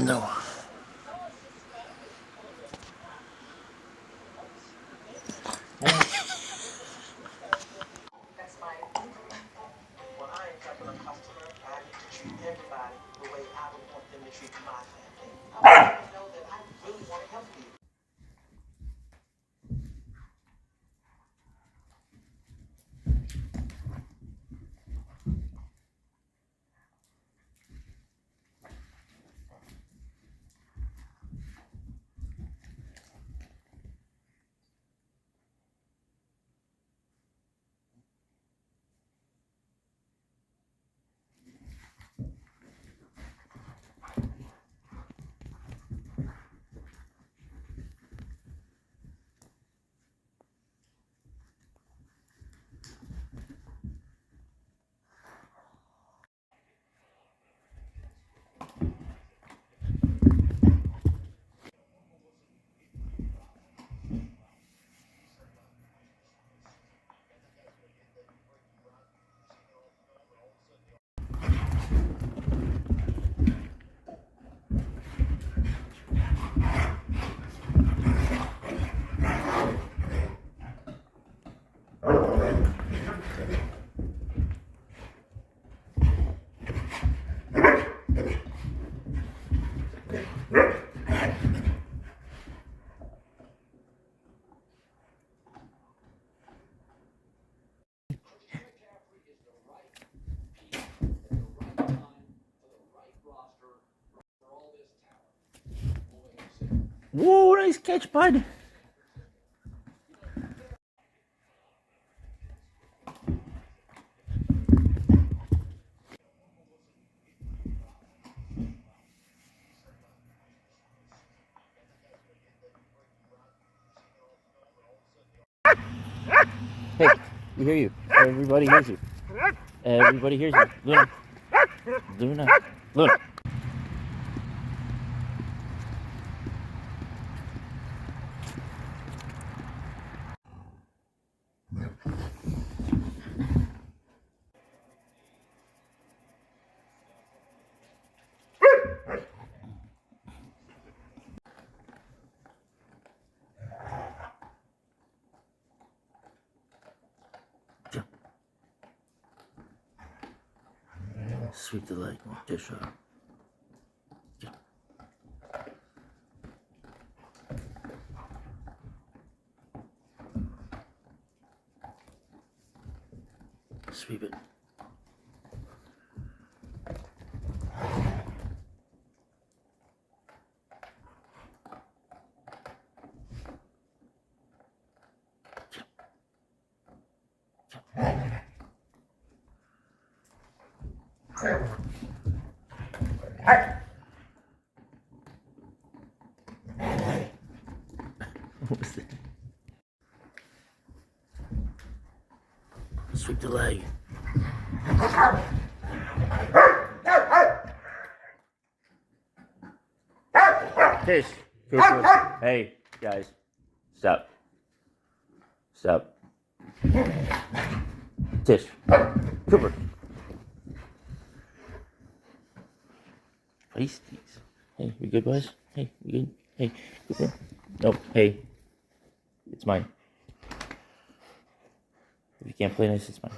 No. That's my when I am helping a customer, I need to treat everybody the way I would want them to treat my family. I want you to know that I really want to help you. Whoa, nice catch, bud. Hey, we hear you. Everybody hears you. Everybody hears you. Luna. Luna. Luna. Sweep the leg. Dish up. Sweep it. What was that? Sweep the leg. Tish. Cooper. Hey, guys. Stop. Stop. Tish. Cooper. Feisties. Hey, we good, boys? Hey, we good? Hey, Cooper. Nope. Hey. It's mine. If you can't play nice, it's mine.